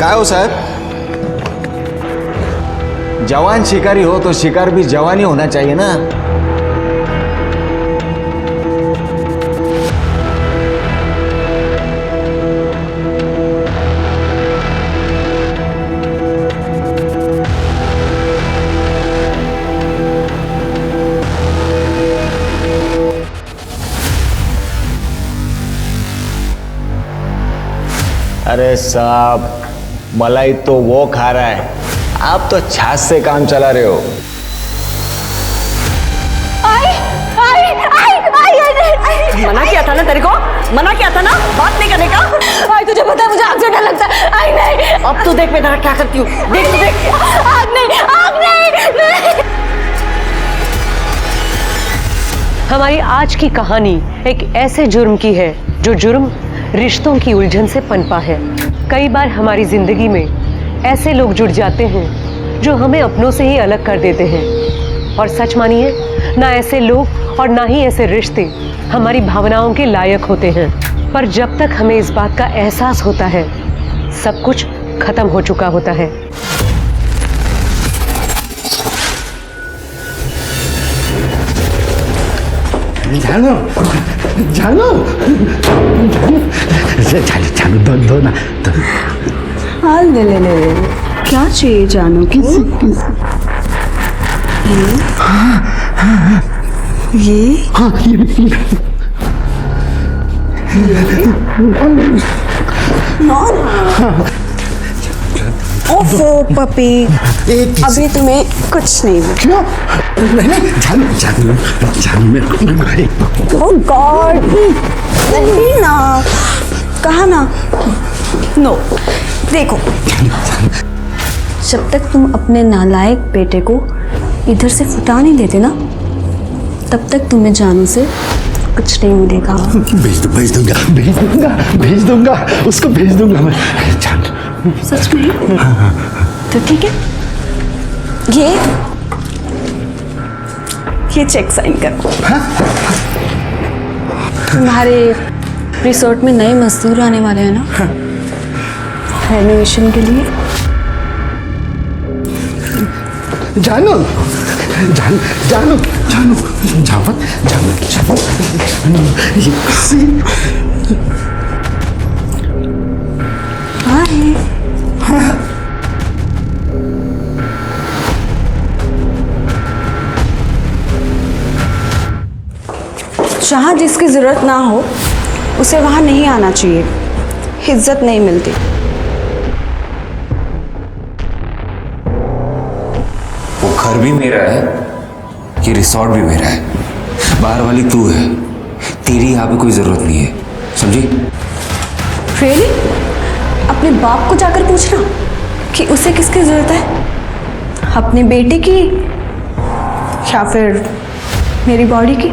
काय हो साहब, जवान शिकारी हो तो शिकार भी जवान ही होना चाहिए ना। अरे साहब, मलाई तो वो खा रहा है, आप तो छाछ से काम चला रहे हो। मना किया था ना तेरे को, मना किया था ना बात नहीं करने का। आई तुझे पता है मुझे आग से डर लगता है। आई नहीं, अब तू देख मैं तेरा क्या करती हूँ। देख तू देख। आग नहीं, आग नहीं। हमारी आज की कहानी एक ऐसे जुर्म की है जो जुर्म रिश्तों की उलझन से पनपा है। कई बार हमारी जिंदगी में ऐसे लोग जुड़ जाते हैं जो हमें अपनों से ही अलग कर देते हैं। और सच मानिए, ना ऐसे लोग और ना ही ऐसे रिश्ते हमारी भावनाओं के लायक होते हैं। पर जब तक हमें इस बात का एहसास होता है, सब कुछ खत्म हो चुका होता है। जानो जानो जानो दो ना दो। हाँ ले ले ले ले, क्या चाहिए जानो की? ये ओफो पपी, अभी तुम्हें कुछ नहीं हुआ। क्यों? नहीं जानो जानो जानो मेरे ओह गॉड, नहीं ना, कहा ना। नो देखो, जब तक तुम अपने नालायक बेटे को इधर से फुटा नहीं देते ना, तब तक तुम्हें जानू से कुछ नहीं मिलेगा। भेज दूंगा उसको भेज दूंगा मैं। जान सच में? तो ठीक है, ये चेक साइन करो। तुम्हारे रिसोर्ट में नए मजदूर आने वाले हैं ना, रेनोवेशन के लिए। जानो जानो जानो जानो जानो जानो जानो जहाँ जिसकी जरूरत ना हो उसे वहां नहीं आना चाहिए, इज्जत नहीं मिलती। वो घर भी मेरा है, ये रिसोर्ट भी मेरा है। बाहर वाली तू है, तेरी यहाँ पे कोई जरूरत नहीं है, समझी? रियली? अपने बाप को जाकर पूछना कि उसे किसकी जरूरत है, अपने बेटे की या फिर मेरी बॉडी की?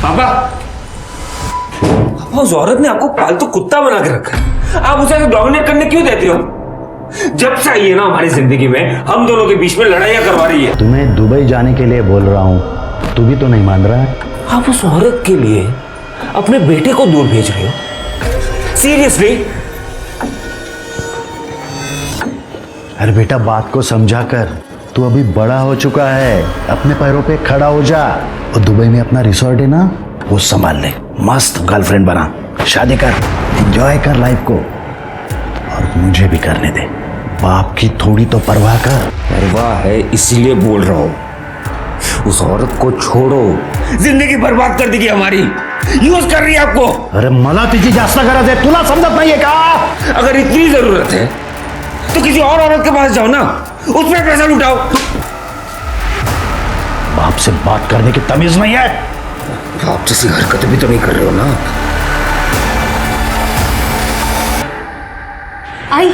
पापा, उस औरत ने आपको पालतू कुत्ता बना के रखा है, आप उसे डोमिनेट करने क्यों देते हो? जब से आई है ना हमारी जिंदगी में, हम दोनों के बीच में लड़ाइयां करवा रही है। तुम्हें दुबई जाने के लिए बोल रहा हूँ, तू भी तो नहीं मान रहा है। आप उस औरत के लिए अपने बेटे को दूर भेज रहे हो? सीरियसली? अरे बेटा, बात को समझा कर, तू अभी बड़ा हो चुका है, अपने पैरों पे खड़ा हो जा। और दुबई में अपना रिसोर्ट है ना, वो संभाल ले, मस्त गर्लफ्रेंड बना, शादी कर, एंजॉय कर लाइफ को, और मुझे भी करने दे। बाप की थोड़ी तो परवाह कर। परवाह है इसीलिए बोल रहा हूं, उस औरत को छोड़ो, जिंदगी बर्बाद कर देगी हमारी, यूज कर रही है आपको। अरे मला तिची जास्त गरज है, तुला समझत नाहीये का? अगर इतनी जरूरत है तो किसी और औरत के पास जाओ ना, उसमें पैसा लुटाओ। बाप से बात करने की तमीज नहीं है? आप जैसी हरकतें भी तो नहीं कर रहे हो ना। आई,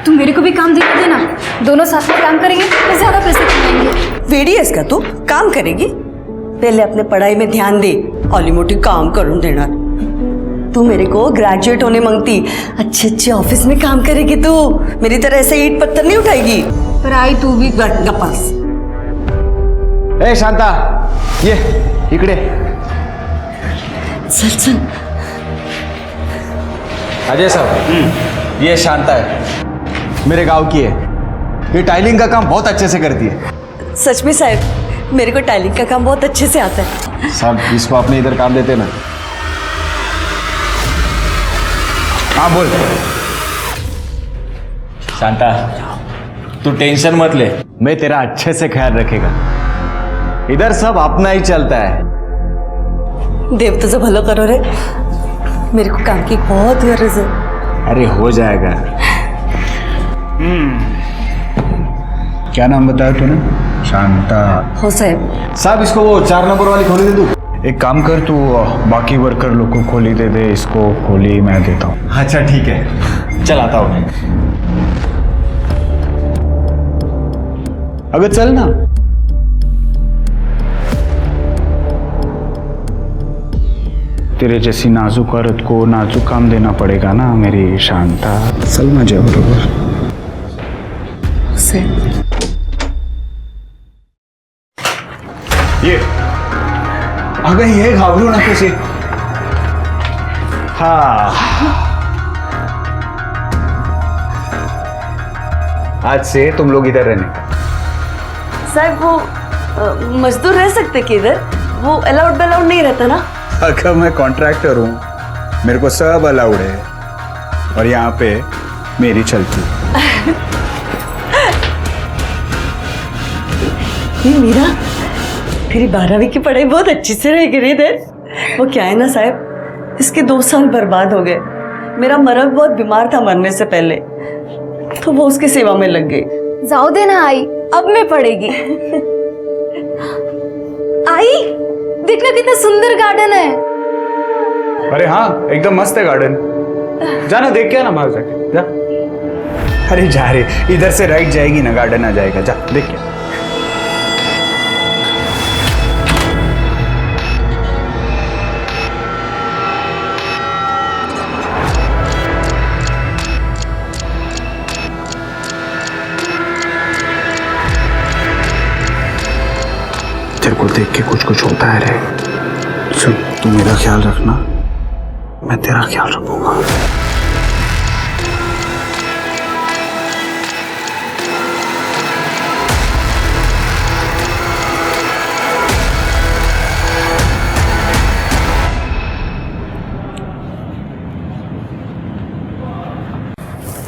तुम मेरे को भी काम दे देना, दोनों साथ में काम करेंगे तो ज्यादा पैसे कमाएंगे। वेडियस का तू काम करेगी? पहले अपने पढ़ाई में ध्यान दे, ऑली मोटी काम करूं देना। तू मेरे को ग्रेजुएट होने मांगती, अच्छे अच्छे ऑफिस में काम करेगी तू, मेरी तरह ऐसे ईंट पत्थर नहीं उठाएगी। पर आई तू भी गप्पास। ए शांता, ये इकडे चल चल अजय साहब, ये शांता है, मेरे गांव की है। ये टाइलिंग का काम बहुत अच्छे से करती है। सच में साहब, मेरे को टाइलिंग का काम बहुत अच्छे से आता है। साहब, इसको अपने इधर काम देते ना। हाँ बोल। शांता, तू टेंशन मत ले, मैं तेरा अच्छे से ख्याल रखेगा। इधर सब अपना ही चलता है। देव तुझे भलो करो रे, मेरे को काम की बहुत गरज है। अरे हो जाएगा। क्या नाम बताया तूने? शांता। हो साहब। साहब, इसको वो 4 नंबर वाली खोली दे तू। एक काम कर, तू बाकी वर्कर लोग को खोली दे दे, इसको खोली मैं देता हूँ। अच्छा ठीक है, चल आता हूँ। अगर चल ना। तेरे जैसी नाजुक औरत को नाजुक काम देना पड़ेगा ना मेरी शांता। चल माझ्या बरोबर। साहब, ये अगं हे घाबरू नकोस. हाँ, आज से तुम लोग इधर रहने का. साहब वो मजदूर रह सकते कि इधर? वो अलाउड बेलाउड नहीं रहता ना? अगर मैं कॉन्ट्रैक्टर हूँ, मेरे को सब अलाउड है और यहाँ पे मेरी चलती है. ये मीरा, तेरी 12वीं की पढ़ाई बहुत अच्छी से रह गई इधर. वो क्या है ना साहब, इसके 2 साल बर्बाद हो गए. मेरा मर्द बहुत बीमार था मरने से पहले, तो वो उसकी सेवा में लग गई. जाओ दे ना आई, अब मैं पढ़ेगी. आई देखना कितना सुंदर गार्डन है. अरे हाँ, एकदम मस्त है गार्डन. जाना देख के आना बाहर जाके. जा. अरे जा रे, इधर से राइट जाएगी ना, गार्डन आ जाएगा. जा देख के. तेरे को देख के कुछ कुछ होता है रे. सुन, तू मेरा ख्याल रखना, मैं तेरा ख्याल रखूंगा.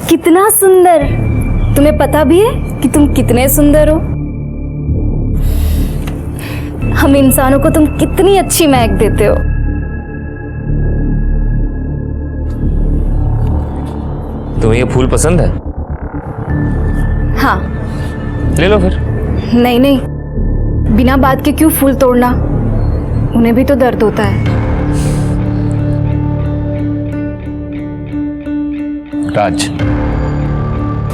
कितना सुंदर. तुम्हें पता भी है कि तुम कितने सुंदर हो. हम इंसानों को तुम कितनी अच्छी महक देते हो. तुम्हें ये फूल पसंद है? हाँ. ले लो फिर. नहीं नहीं, बिना बात के क्यों फूल तोड़ना? उन्हें भी तो दर्द होता है. राज.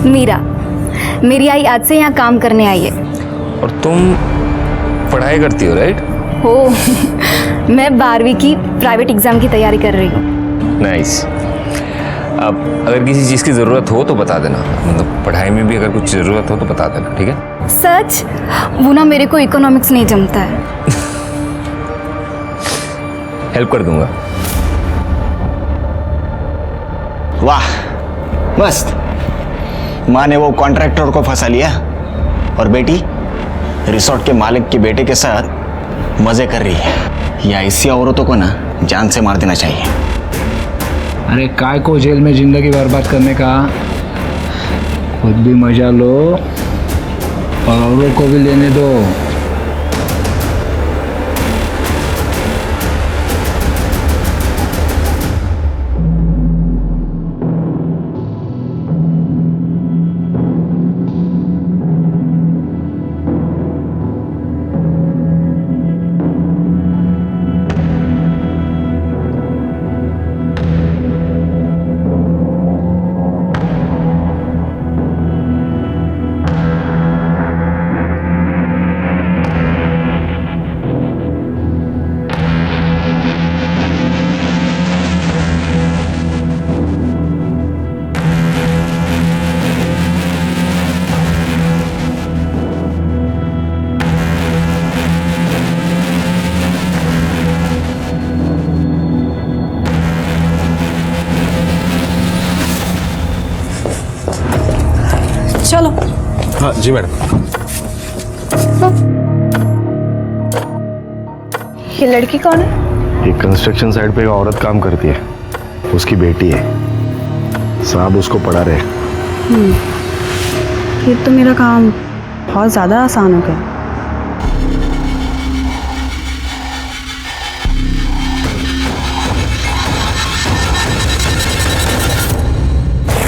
मीरा, मेरी आई आज से यहाँ काम करने आई है. और तुम पढ़ाई करती हो, राइट? हो मैं 12वीं की प्राइवेट एग्जाम की तैयारी कर रही हूँ. नाइस. अब अगर किसी चीज़ की ज़रूरत हो तो बता देना. मतलब पढ़ाई में भी अगर कुछ ज़रूरत हो तो बता देना, ठीक है? सच? वो ना मेरे को इकोनॉमिक्स नहीं जमता है. हेल्प कर दूंगा. वाह, मस्त. माँ ने वो कॉन्ट्रैक्टर को फंसा लिया और बेटी रिसोर्ट के मालिक के बेटे के साथ मजे कर रही है. या ऐसी औरतों को ना जान से मार देना चाहिए. अरे काय को जेल में जिंदगी बर्बाद करने का, खुद भी मजा लो और औरों को भी लेने दो. जी मैडम। ये लड़की कौन है? ये कंस्ट्रक्शन साइट पे एक औरत काम करती है, उसकी बेटी है। साहब उसको पढ़ा रहे। ये तो मेरा काम बहुत ज़्यादा आसान हो गया।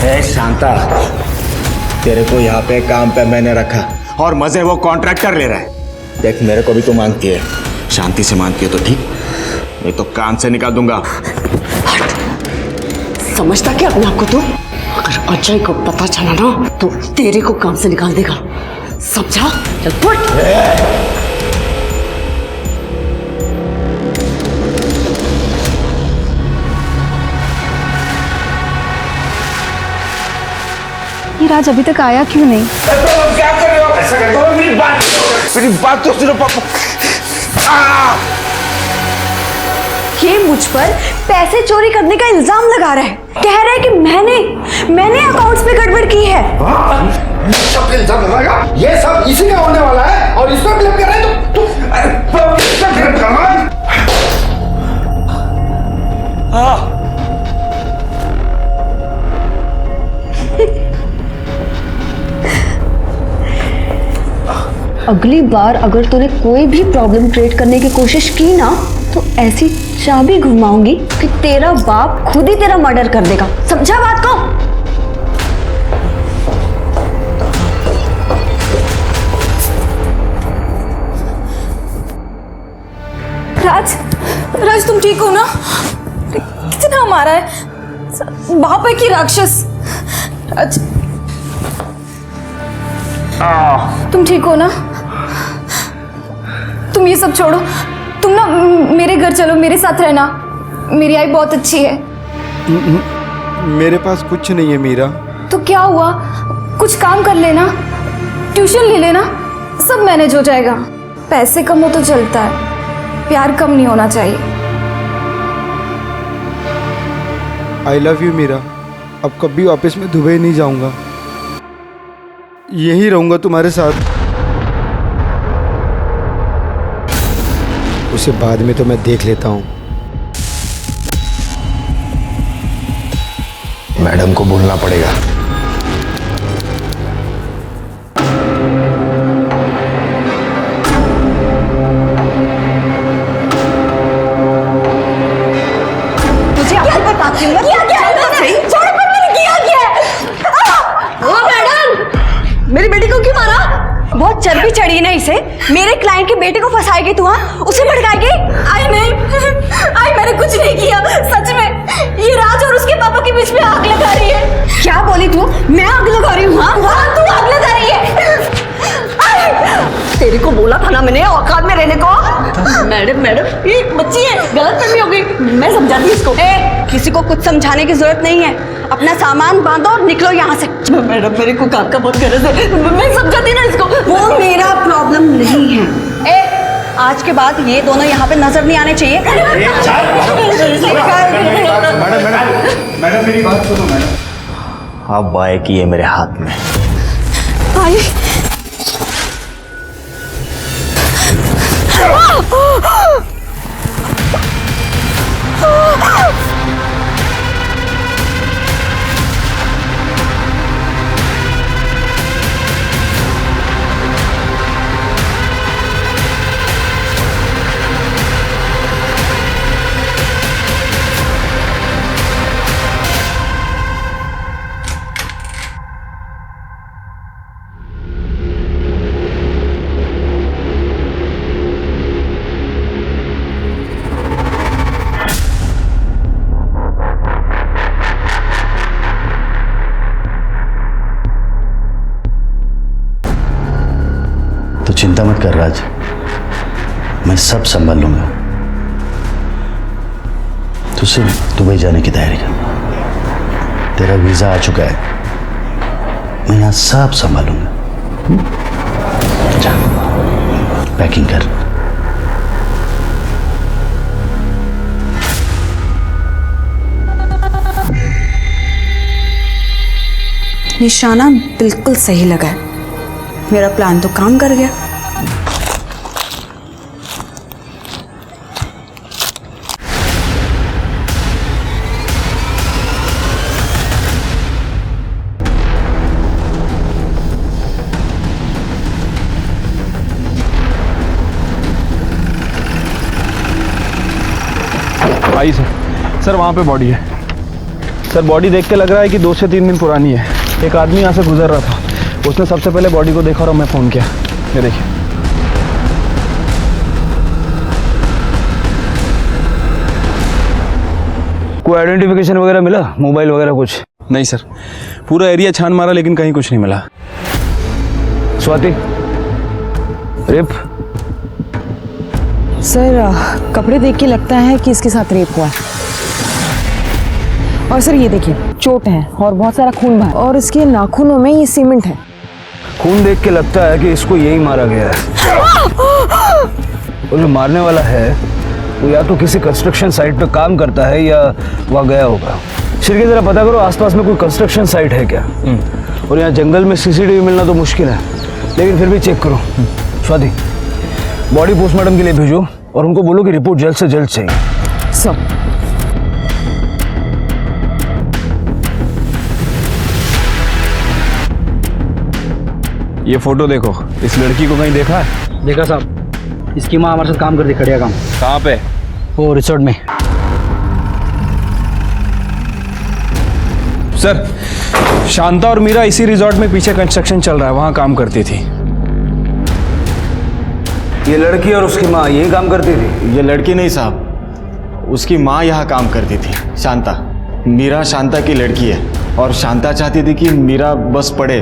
ए शांता, तेरे को यहाँ पे काम पे मैंने रखा और मजे वो कॉन्ट्रैक्टर ले रहा है। देख, मेरे को भी तो मांगती है, शांति से मांगती है तो ठीक, नहीं तो काम से निकाल दूंगा। समझता क्या अपने आप को तू? अगर अजय को पता चला ना तो तेरे को काम से निकाल देगा, समझा? चल फुट। ये राज अभी तक आया क्यों नहीं? क्या कर रहे हो? ऐसा कर रहे हो? मेरी बात तो सुनो पापा। ये मुझ पर पैसे चोरी करने का इल्जाम लगा रहा है। कह रहा है कि मैंने अकाउंट्स पे गड़बड़ की है। सब इल्जाम लगाएगा, ये सब इसी का होने वाला है और इसको ब्लेम कर रहे हैं तो अगली बार अगर तूने कोई भी प्रॉब्लम क्रिएट करने की कोशिश की ना तो ऐसी चाबी घुमाऊंगी कि तेरा बाप खुद ही तेरा मर्डर कर देगा, समझा बात को? राज तुम ठीक हो ना? कितना मारा है बाप है कि राक्षस? राज तुम ठीक हो ना? तुम ये सब छोड़ो, तुम ना मेरे घर चलो, मेरे साथ रहना। मेरी आई बहुत अच्छी है। मेरे पास कुछ नहीं है मीरा। तो क्या हुआ, कुछ काम कर लेना, ट्यूशन ले लेना, सब मैनेज हो जाएगा। पैसे कम हो तो चलता है, प्यार कम नहीं होना चाहिए। I love you Meera. अब कभी वापस मैं दुबई नहीं जाऊंगा, यहीं रहूंगा तुम्हारे साथ। उसे बाद में तो मैं देख लेता हूँ। मैडम को बोलना पड़ेगा। तुझे अपने पर बात क्यों? छोड़ो, पर मैंने किया क्या? ओ मैडम, मेरी बेटी को क्यों मारा? बहुत चर्बी चढ़ी है ना इसे। मेरे क्लाइंट के बेटे को फंसाएगी तू? हाँ, उसे भड़काएगी? आई मैंने कुछ नहीं किया, सच में। ये राज और उसके पापा के बीच में आग लगा रही है। क्या बोली तू? मैं आग लगा रही हूँ? हाँ, तू आग लगा रही है। तेरे को बोला था ना मैंने औकात में रहने को। मैडम ये बच्ची है, गलतफहमी हो गई, मैं समझाती इसको। किसी को कुछ समझाने की जरूरत नहीं है, अपना सामान बांधो और निकलो यहाँ से। मैडम मेरे को काम का बहुत गरज है, मैं समझाती ना इसको। वो मेरा प्रॉब्लम नहीं है। आज के बाद ये दोनों यहाँ पे नजर नहीं आने चाहिए। मैडम मेरी बात सुनो मैडम। अब बाय की है मेरे हाथ में। आई चिंता मत कर राज, मैं सब संभाल लूंगा। तू सिर्फ दुबई जाने की तैयारी कर। तेरा वीजा आ चुका है, मैं यहाँ सब संभालूंगा। जा पैकिंग कर। निशाना बिल्कुल सही लगा है। मेरा प्लान तो काम कर गया। आई सर वहाँ पे बॉडी है सर। बॉडी देख के लग रहा है कि 2 से 3 दिन पुरानी है। एक आदमी यहाँ से गुजर रहा था, उसने सबसे पहले बॉडी को देखा और मैं फ़ोन किया। ये देखिए। कोई आइडेंटिफिकेशन वगैरह मिला, मोबाइल वगैरह कुछ? नहीं सर, पूरा एरिया छान मारा लेकिन कहीं कुछ नहीं मिला। स्वाति, रेप? सर कपड़े देख के लगता है कि इसके साथ रेप हुआ है। और सर ये देखिए, चोट है और बहुत सारा खून बहा है और इसके नाखूनों में ये सीमेंट है। खून देख के लगता है कि इसको यही मारा गया है। और जो मारने वाला है वो या तो किसी कंस्ट्रक्शन साइट पे काम करता है या वहाँ गया होगा। शिरके जरा पता करो आसपास में कोई कंस्ट्रक्शन साइट है क्या। और यहाँ जंगल में सीसीटीवी मिलना तो मुश्किल है, लेकिन फिर भी चेक करो। स्वाति, बॉडी पोस्टमार्टम के लिए भेजो और उनको बोलो कि रिपोर्ट जल्द से जल्द चाहिए। सर ये फोटो देखो, इस लड़की को कहीं देखा है? देखा साहब, इसकी माँ हमारे साथ काम करती, खड़िया काम। कहाँ पे? वो रिसोर्ट में। सर शांता और मीरा इसी रिजॉर्ट में पीछे कंस्ट्रक्शन चल रहा है, वहाँ काम करती थी। ये लड़की और उसकी माँ यही काम करती थी? ये लड़की नहीं साहब, उसकी माँ यहाँ काम करती थी, शांता। मीरा शांता की लड़की है और शांता चाहती थी कि मीरा बस पढ़े,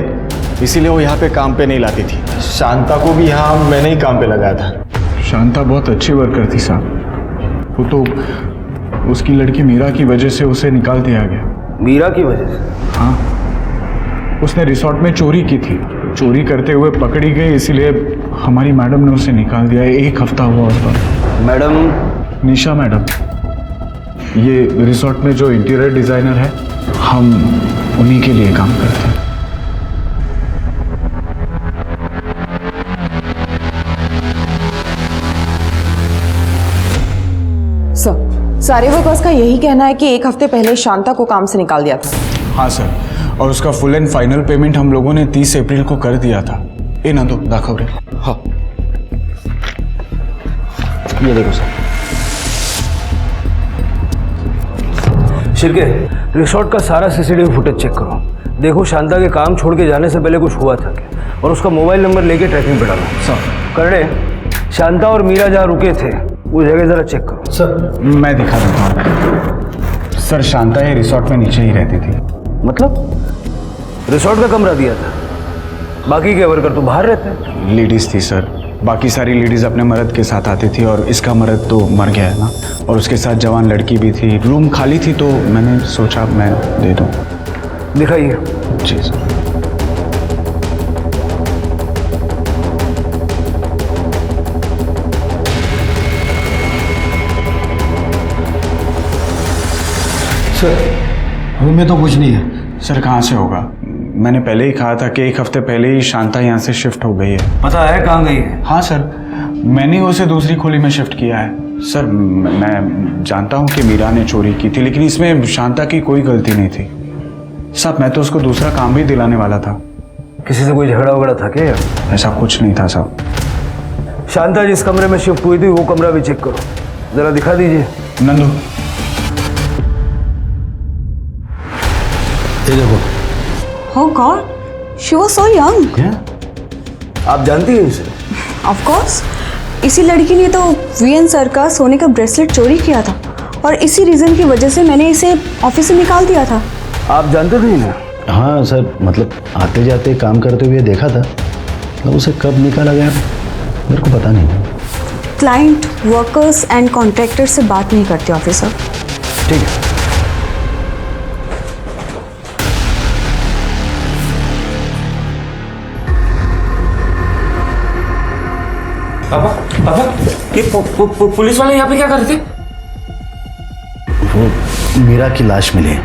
इसीलिए वो यहाँ पे काम पे नहीं लाती थी। शांता को भी यहाँ मैंने ही काम पे लगाया था। शांता बहुत अच्छी वर्कर थी साहब, वो तो उसकी लड़की मीरा की वजह से उसे निकाल दिया गया। मीरा की वजह से? हाँ, उसने रिसोर्ट में चोरी की थी, चोरी करते हुए पकड़ी गई, इसीलिए हमारी मैडम ने उसे निकाल दिया। 1 हफ्ता हुआ उस पर। मैडम? निशा मैडम, ये रिसोर्ट में जो इंटीरियर डिज़ाइनर है, हम उन्हीं के लिए काम करते हैं। सर सारे वर्कर्स का यही कहना है कि 1 हफ्ते पहले शांता को काम से निकाल दिया था। हाँ सर, और उसका फुल एंड फाइनल पेमेंट हम लोगों ने 30 अप्रैल को कर दिया था। ए ना दो दाखव रे। हाँ ये देखो सर। शिरके, रिसोर्ट का सारा सीसीटीवी फुटेज चेक करो। देखो शांता के काम छोड़ के जाने से पहले कुछ हुआ था क्या, और उसका मोबाइल नंबर लेके ट्रैकिंग पे डालो। सर करने, शांता और मीरा जहाँ रुके थे वो जगह जरा चेक करो। सर मैं दिखा देता हूँ। सर शांता ये रिसोर्ट में नीचे ही रहती थी। मतलब रिसोर्ट का कमरा दिया था, बाकी के वर्कर तो बाहर रहते हैं। लेडीज थी सर, बाकी सारी लेडीज अपने मर्द के साथ आती थी, और इसका मर्द तो मर गया है ना, और उसके साथ जवान लड़की भी थी। रूम खाली थी तो मैंने सोचा मैं दे दूँ। दिखाइए। जी सर। सर रूम में तो कुछ नहीं है। सर कहाँ से होगा, मैंने पहले ही कहा था कि 1 हफ्ते पहले ही शांता यहाँ से शिफ्ट हो गई है। पता है कहाँ गई है? हाँ सर, मैंने उसे दूसरी खोली में शिफ्ट किया है। सर मैं जानता हूँ कि मीरा ने चोरी की थी, लेकिन इसमें शांता की कोई गलती नहीं थी। साहब मैं तो उसको दूसरा काम भी दिलाने वाला था। किसी से कोई झगड़ा वगड़ा था क्या? ऐसा कुछ नहीं था साहब। शांता जिस कमरे में शिफ्ट हुई थी वो कमरा भी चेक करो, जरा दिखा दीजिए। नंदू ये देखो। Oh God, she was so young. आप जानती हैं इसे? Of course, इसी लड़की ने तो वीएन सर का सोने का ब्रेसलेट चोरी किया था, और इसी रीजन की वजह से मैंने इसे ऑफिस से निकाल दिया था। आप जानते थे ना? हाँ सर, मतलब आते जाते काम करते हुए देखा था, मतलब उसे कब निकाला गया मेरे को पता नहीं। क्लाइंट, वर्कर्स एंड कॉन्ट्रैक्टर से बात नहीं करते ऑफिसर। ठीक है। पापा पापा, ये पुलिस वाले यहाँ पे क्या कर रहे थे? वो मीरा की लाश मिली।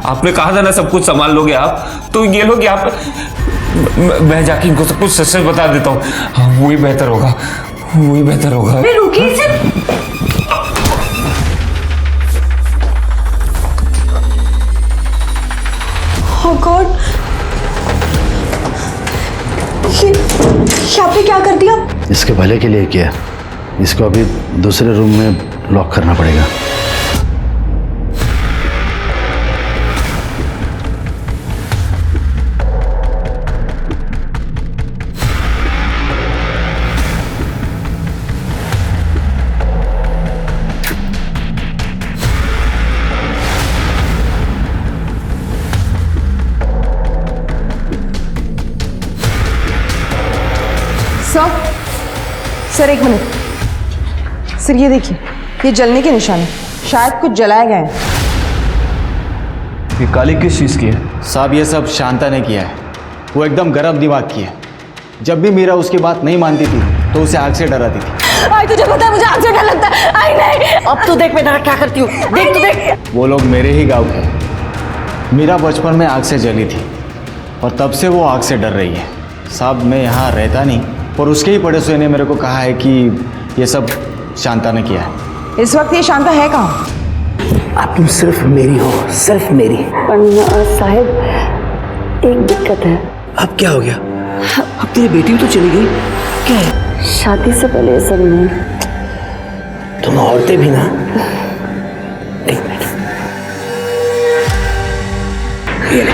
आपने कहा था ना सब कुछ संभाल लोगे आप, तो ये लोग यहाँ पे मैं जाके इनको सब कुछ सच सच बता देता हूँ। हाँ, वही बेहतर होगा, वही बेहतर होगा। रुकिए सर। Oh God! ये आपने क्या कर दिया? इसके भले के लिए किया। इसको अभी दूसरे रूम में लॉक करना पड़ेगा। सर एक मिनट सर, ये देखिए, ये जलने के निशान है, शायद कुछ जलाया गया है। ये काली किस चीज़ की है? साहब ये सब शांता ने किया है। वो एकदम गर्म दिमाग की है। जब भी मीरा उसकी बात नहीं मानती थी तो उसे आग से डराती थी। आई तुझे पता है मुझे आग से डर लगता है। आई नहीं, अब तो देख मैं क्या करती हूँ। देख तो देख। वो लोग मेरे ही गांव के। मीरा बचपन में आग से जली थी और तब से वो आग से डर रही है। साहब मैं यहाँ रहता नहीं, और उसके ही पड़ोसियों ने मेरे को कहा है कि ये सब शांता ने किया है। इस वक्त ये शांता है कहाँ? अब तुम सिर्फ मेरी हो, सिर्फ मेरी। साहब एक दिक्कत है। अब क्या हो गया? अब तेरी बेटी भी तो चली गई, क्या है? शादी से पहले ये सब नहीं। तुम औरतें भी ना। एक मिनट, ये ले।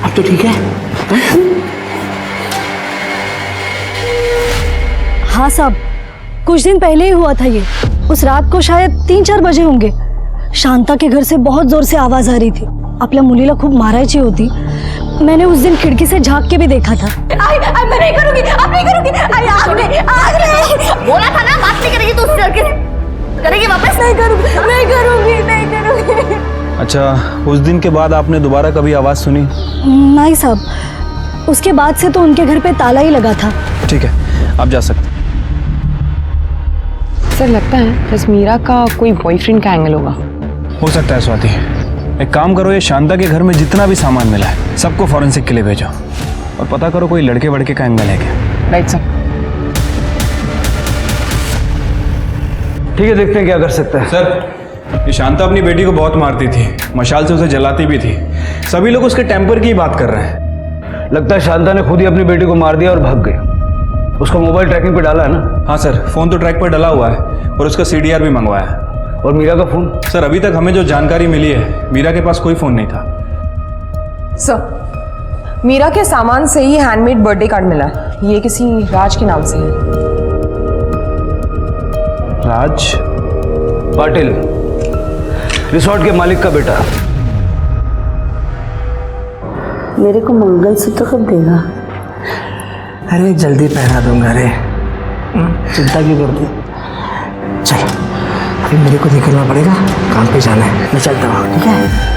अब तो ठीक है? हाँ साहब, कुछ दिन पहले ही हुआ था ये। उस रात को शायद 3-4 बजे होंगे। शांता के घर से बहुत जोर से आवाज आ रही थी। आपल्या मुलीला खूप मारायची होती। मैंने उस दिन खिड़की से झांक के भी देखा था। आई मैं नहीं करूंगी, अब नहीं करूंगी। आई आग नहीं। बोला था ना बात नहीं करेगी तो उससे करेगी वापस। नहीं करूंगी, नहीं करूंगी, नहीं करूंगी। अच्छा, उस दिन के बाद आपने दोबारा कभी आवाज़ सुनी? नहीं साहब, उसके बाद से तो उनके घर पे ताला ही लगा था। ठीक है, आप जा सकते। सर लगता है बस मीरा का कोई बॉयफ्रेंड का एंगल होगा। हो सकता है स्वाति। एक काम करो, ये शांता के घर में जितना भी सामान मिला है सबको फॉरेंसिक के लिए भेजो और पता करो कोई लड़के वड़के का एंगल है क्या। Right sir. ठीक है, देखते हैं क्या कर सकते हैं। सर, ये शांता अपनी बेटी को बहुत मारती थी, मशाल से उसे जलाती भी थी। सभी लोग उसके टेम्पर की ही बात कर रहे हैं। लगता है शांता ने खुद ही अपनी बेटी को मार दिया और भाग गई। उसको मोबाइल ट्रैकिंग पे डाला है ना? हाँ सर, फ़ोन तो ट्रैक पर डला हुआ है और उसका CDR भी मंगवाया है। और मीरा का फ़ोन? सर अभी तक हमें जो जानकारी मिली है, मीरा के पास कोई फ़ोन नहीं था। सर, मीरा के सामान से ही हैंडमेड बर्थडे कार्ड मिला है। ये किसी राज के नाम से है। राज पाटिल, रिसोर्ट के मालिक का बेटा। मेरे को मंगलसूत्र कब देगा? अरे जल्दी पहना दूंगा रे, चिंता क्यों करती? चल अभी मेरे को निकलना पड़ेगा, काम पे जाना है। मैं चलता हूँ, ठीक है?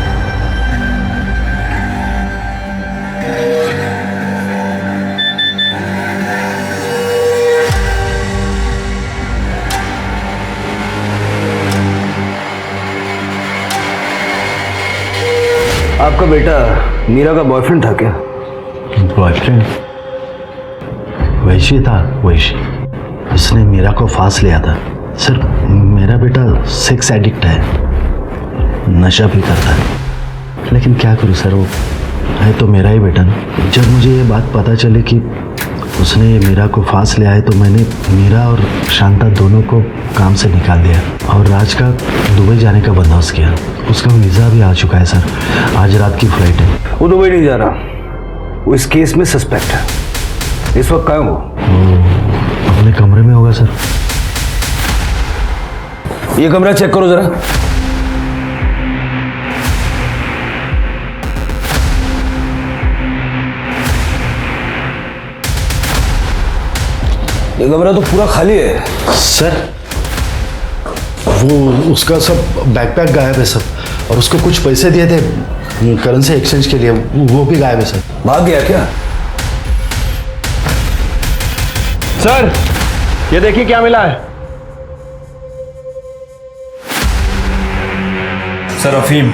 आपका बेटा मीरा का बॉयफ्रेंड था क्या? बॉयफ्रेंड? वैशी था, वैशी। उसने मीरा को फांस लिया था। सर मेरा बेटा सेक्स एडिक्ट है, नशा भी करता है, लेकिन क्या करूं सर, वो है तो मेरा ही बेटा ना। जब मुझे ये बात पता चली कि उसने मीरा को फांस लिया है तो मैंने मीरा और शांता दोनों को काम से निकाल दिया और राज का दुबई जाने का बंदोबस्त किया। उसका वीज़ा भी आ चुका है सर, आज रात की फ्लाइट है। वो दुबई नहीं जा रहा, वो इस केस में सस्पेक्ट है। इस वक्त कहाँ है वो? अपने कमरे में होगा सर। ये कमरा चेक करो जरा। ये कमरा तो पूरा खाली है सर। वो उसका सब बैकपैक गायब है सर, और उसको कुछ पैसे दिए थे करेंसी एक्सचेंज के लिए, वो भी गायब है सर। भाग गया क्या? सर ये देखिए क्या मिला है। सर अफीम।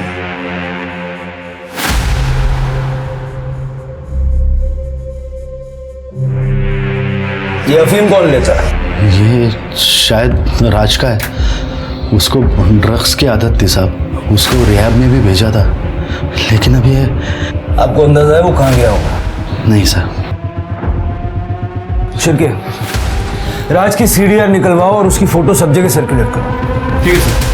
ये अफीम कौन लेता है? ये शायद राज का है। उसको ड्रग्स की आदत थी साहब, उसको रिहैब में भी भेजा था, लेकिन अब ये आपको अंदाजा है वो कहाँ गया होगा? नहीं सर। शिरके, राज की सीडीआर निकलवाओ और उसकी फोटो सब जगह सर्कुलेट करो। ठीक है सर।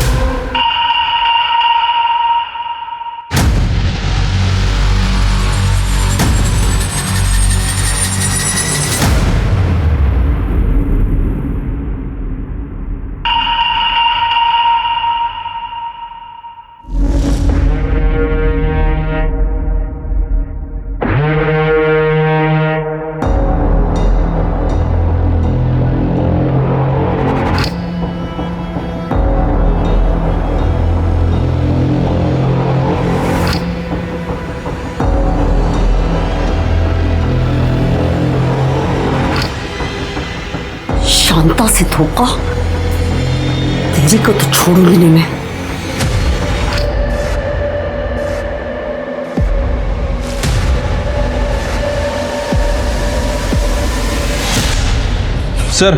शांता से धोखा, तेरी को तो छोड़ूंगी नहीं मैं। सर,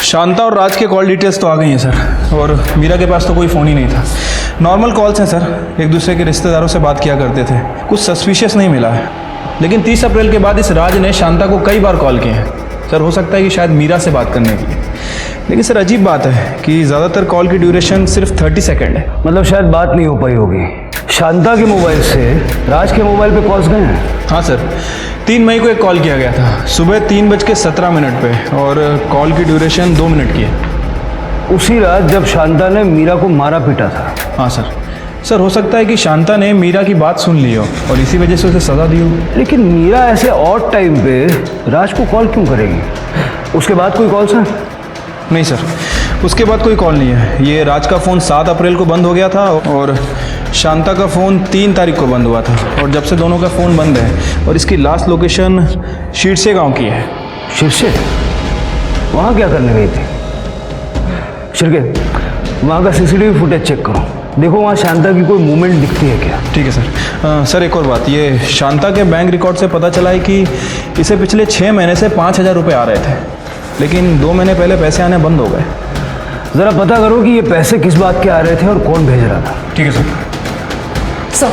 शांता और राज के कॉल डिटेल्स तो आ गई हैं सर, और मीरा के पास तो कोई फ़ोन ही नहीं था। नॉर्मल कॉल्स हैं सर, एक दूसरे के रिश्तेदारों से बात किया करते थे, कुछ सस्पिशियस नहीं मिला है। लेकिन 30 अप्रैल के बाद इस राज ने शांता को कई बार कॉल किए हैं सर। हो सकता है कि शायद मीरा से बात करने के लिए। लेकिन सर अजीब बात है कि ज़्यादातर कॉल की ड्यूरेशन सिर्फ 30 सेकेंड है। मतलब शायद बात नहीं हो पाई होगी। शांता के मोबाइल से राज के मोबाइल पे कॉल्स गए हैं? हाँ सर, 3 मई को एक कॉल किया गया था सुबह 3:17 पे, और कॉल की ड्यूरेशन 2 मिनट की है। उसी रात जब शांता ने मीरा को मारा पीटा था? हाँ सर। सर हो सकता है कि शांता ने मीरा की बात सुन ली हो और इसी वजह से उसे सज़ा दी हो। लेकिन मीरा ऐसे ऑड टाइम पे राज को कॉल क्यों करेगी? उसके बाद कोई कॉल्स है? नहीं सर, उसके बाद कोई कॉल नहीं है। ये राज का फ़ोन 7 अप्रैल को बंद हो गया था और शांता का फ़ोन 3 तारीख को बंद हुआ था, और जब से दोनों का फ़ोन बंद है। और इसकी लास्ट लोकेशन शीरसे गांव की है। शीरसे? वहाँ क्या करने गई थी? शिरके, वहाँ का सीसीटीवी फुटेज चेक करो, देखो वहाँ शांता की कोई मूवमेंट दिखती है क्या? ठीक है सर। सर एक और बात, ये शांता के बैंक रिकॉर्ड से पता चला है कि इसे पिछले 6 महीने से 5,000 रुपये आ रहे थे, लेकिन 2 महीने पहले पैसे आने बंद हो गए। ज़रा पता करो कि ये पैसे किस बात के आ रहे थे और कौन भेज रहा था। ठीक है सर।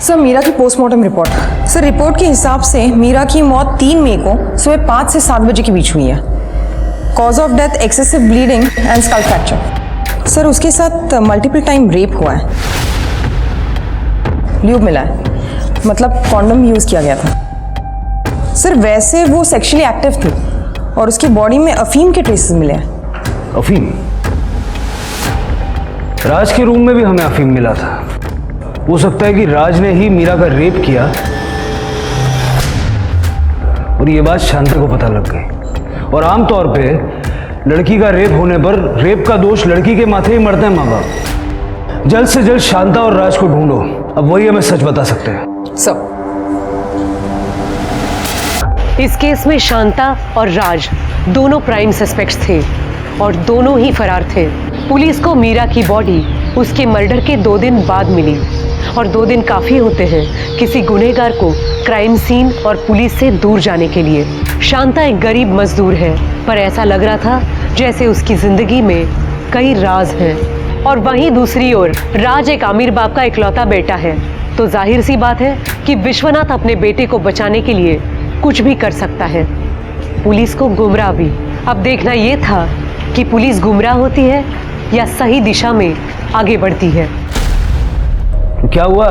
सर मीरा की पोस्टमार्टम रिपोर्ट। सर रिपोर्ट के हिसाब से मीरा की मौत 3 मई को सुबह 5 से 7 बजे के बीच हुई है। Cause of death excessive bleeding and skull fracture. Sir उसके साथ मल्टीपल टाइम रेप हुआ है, ल्यूब मिला है, मतलब कॉन्डम यूज किया गया था। सर वैसे वो सेक्सुअली एक्टिव थी और उसकी बॉडी में अफीम के ट्रेसेस मिले हैं। अफीम? राज के रूम में भी हमें अफीम मिला था। हो सकता है कि राज ने ही मीरा का रेप किया और ये बात शांता को पता लग गई। और आमतौर पे लड़की का रेप होने पर रेप का दोष लड़की के माथे ही मरते हैं माँ बाप। जल्द से जल्द शांता और राज को ढूंढो, अब वही हमें सच बता सकते हैं। सर इस केस में शांता और राज दोनों प्राइम सस्पेक्ट्स थे और दोनों ही फरार थे। पुलिस को मीरा की बॉडी उसके मर्डर के 2 दिन बाद मिली, और 2 दिन काफ़ी होते हैं किसी गुनहगार को क्राइम सीन और पुलिस से दूर जाने के लिए। शांता एक गरीब मजदूर है, पर ऐसा लग रहा था जैसे उसकी जिंदगी में कई राज हैं। और वहीं दूसरी ओर राज एक अमीर बाप का इकलौता बेटा है, तो जाहिर सी बात है कि विश्वनाथ अपने बेटे को बचाने के लिए कुछ भी कर सकता है। पुलिस को गुमराह भी। अब देखना ये था कि पुलिस गुमराह होती है या सही दिशा में आगे बढ़ती है। तो क्या हुआ?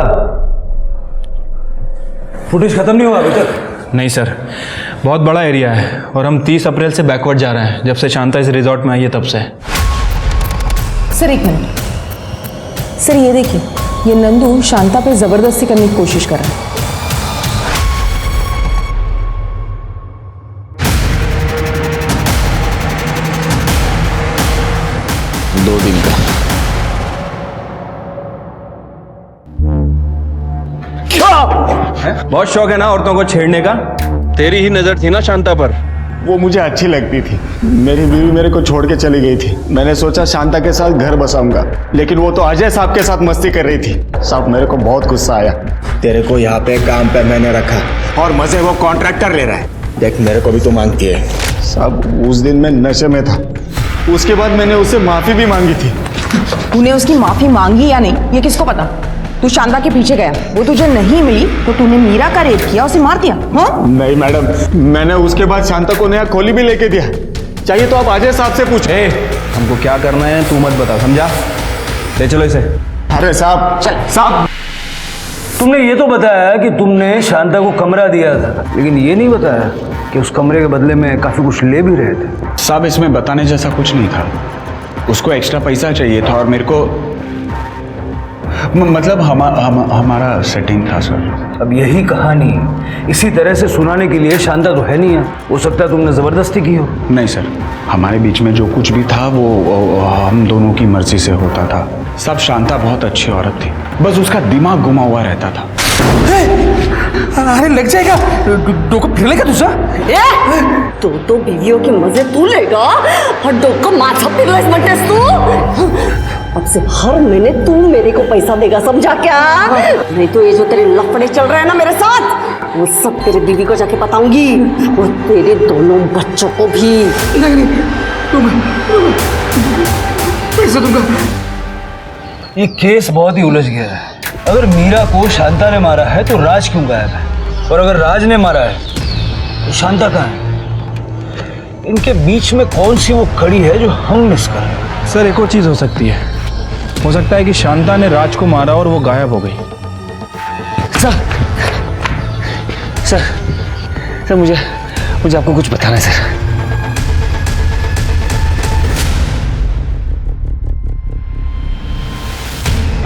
फुटेज खत्म नहीं हुआ अभी तक? नहीं सर, बहुत बड़ा एरिया है और हम 30 अप्रैल से बैकवर्ड जा रहे हैं, जब से शांता इस रिजॉर्ट में आई है तब से। सर एक मिनट, सर ये देखिए, ये नंदू शांता पे जबरदस्ती करने की कोशिश कर रहा है। दो दिन का। बहुत शौक है ना औरतों को छेड़ने का? तेरी ही नजर थी ना शांता पर। वो मुझे अच्छी लगती थी। मेरी बीवी मेरे को छोड़ के चली गई थी। मैंने सोचा शांता के साथ घर बसाऊंगा, लेकिन वो तो अजय साहब के साथ मस्ती कर रही थी। साहब मेरे को बहुत गुस्सा आया। तेरे को यहाँ पे काम पे मैंने रखा और मजे वो कॉन्ट्रैक्टर ले रहा है। देख मेरे को भी तो मांगती है। साहब उस दिन मैं नशे में था, उसके बाद मैंने उससे माफी भी मांगी थी। तूने उसकी माफी मांगी या नहीं ये किसको पता? तू शांता के पीछे गया, वो तुझे नहीं मिली तो तूने मीरा का रेप किया, उसे मार दिया। हाँ? नहीं मैडम, मैंने उसके बाद शांता को नया खोली भी लेके दिया। चाहिए तो आप अजय साहब से पूछे। हमको क्या करना है तू मत बता, समझा? ले चलो इसे। अरे साहब साहब, तुमने ये तो बताया कि तुमने शांता को कमरा दिया था, लेकिन ये नहीं बताया कि उस कमरे के बदले में काफी कुछ ले भी रहे थे। साहब इसमें बताने जैसा कुछ नहीं था। उसको एक्स्ट्रा पैसा चाहिए था और मेरे को मतलब हमारा सेटिंग था सर। अब यही कहानी इसी तरह से सुनाने के लिए शांता तो है नहीं है, हो सकता है तुमने जबरदस्ती की हो। नहीं सर, हमारे बीच में जो कुछ भी था वो हम दोनों की मर्जी से होता था। सब शांता बहुत अच्छी औरत थी, बस उसका दिमाग घुमा हुआ रहता था। अरे लग जाएगा, डोका फिर लेगा तुझा। तो बीवियों के मजे तू लेगा और डोका माथा पिघला इसमें तू। अब से हर महीने तू मेरे को पैसा देगा, समझा क्या? नहीं तो ये जो तेरे लफड़े चल रहे हैं ना मेरे साथ, वो सब तेरे बीवी को जाके बताऊंगी और तेरे दोनों बच्चों को भी। नहीं पैसा दूंगा। ये केस बहुत ही उलझ गया है। अगर मीरा को शांता ने मारा है तो राज क्यों गायब है, और अगर राज ने मारा है तो शांता कहाँ है? इनके बीच में कौन सी वो कड़ी है जो हम मिस कर रहे हैं? सर एक और चीज़ हो सकती है, हो सकता है कि शांता ने राज को मारा और वो गायब हो गई। सर मुझे आपको कुछ बताना है सर।